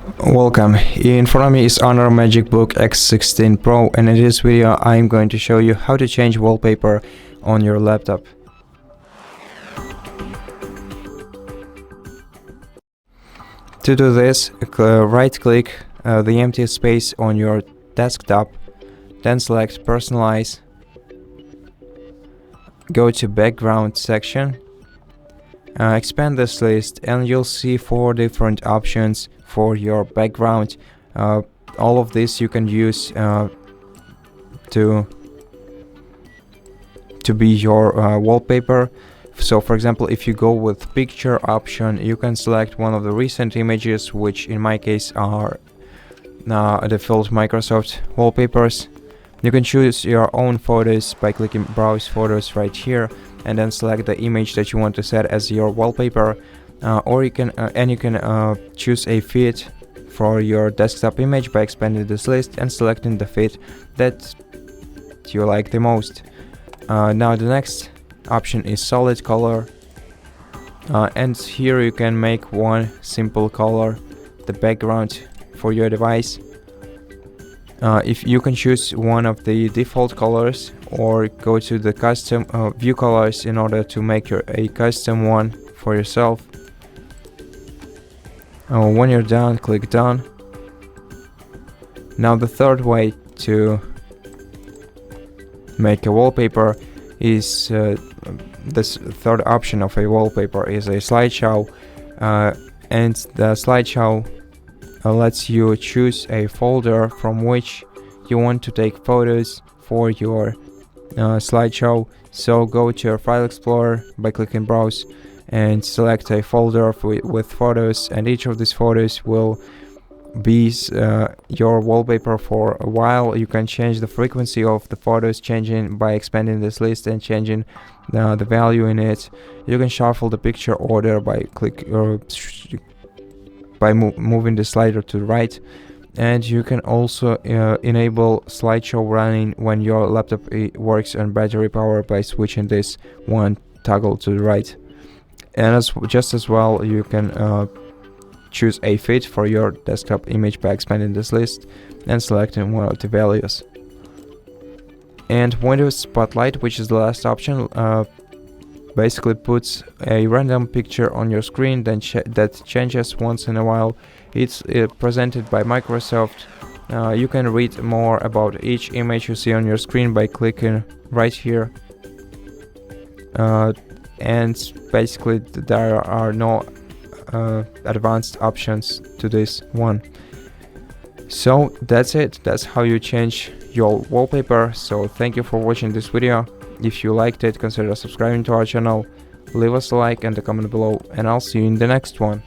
Welcome. In front of me is HONOR MagicBook X16 PRO, and in this video I'm going to show you how to change wallpaper on your laptop. To do this, right click the empty space on your desktop, then select Personalize, go to Background section, expand this list, and you'll see 4 different options for your background. All of this you can use to be your wallpaper. So for example, if you go with picture option, you can select one of the recent images, which in my case are the default Microsoft wallpapers. You can choose your own photos by clicking browse photos right here, and then select the image that you want to set as your wallpaper, or you can choose a fit for your desktop image by expanding this list and selecting the fit that you like the most. Now the next option is solid color, and here you can make one simple color the background for your device. If you can choose one of the default colors, or go to the custom view colors in order to make a custom one for yourself. When you're done, click done. Now the third way to make a wallpaper is this third option of a wallpaper is a slideshow, and the slideshow lets you choose a folder from which you want to take photos for your slideshow. So go to your file explorer by clicking browse and select a folder with photos, and each of these photos will be your wallpaper for a while. You can change the frequency of the photos changing by expanding this list and changing the value in it. You can shuffle the picture order by moving the slider to the right, and you can also enable slideshow running when your laptop works on battery power by switching this one toggle to the right. And just as well, you can choose a fit for your desktop image by expanding this list and selecting one of the values. And Windows Spotlight, which is the last option, basically puts a random picture on your screen that changes once in a while. It's presented by Microsoft. You can read more about each image you see on your screen by clicking right here. And basically there are no advanced options to this one. So that's it. That's how you change your wallpaper. So thank you for watching this video. If you liked it, consider subscribing to our channel, leave us a like and a comment below, and I'll see you in the next one.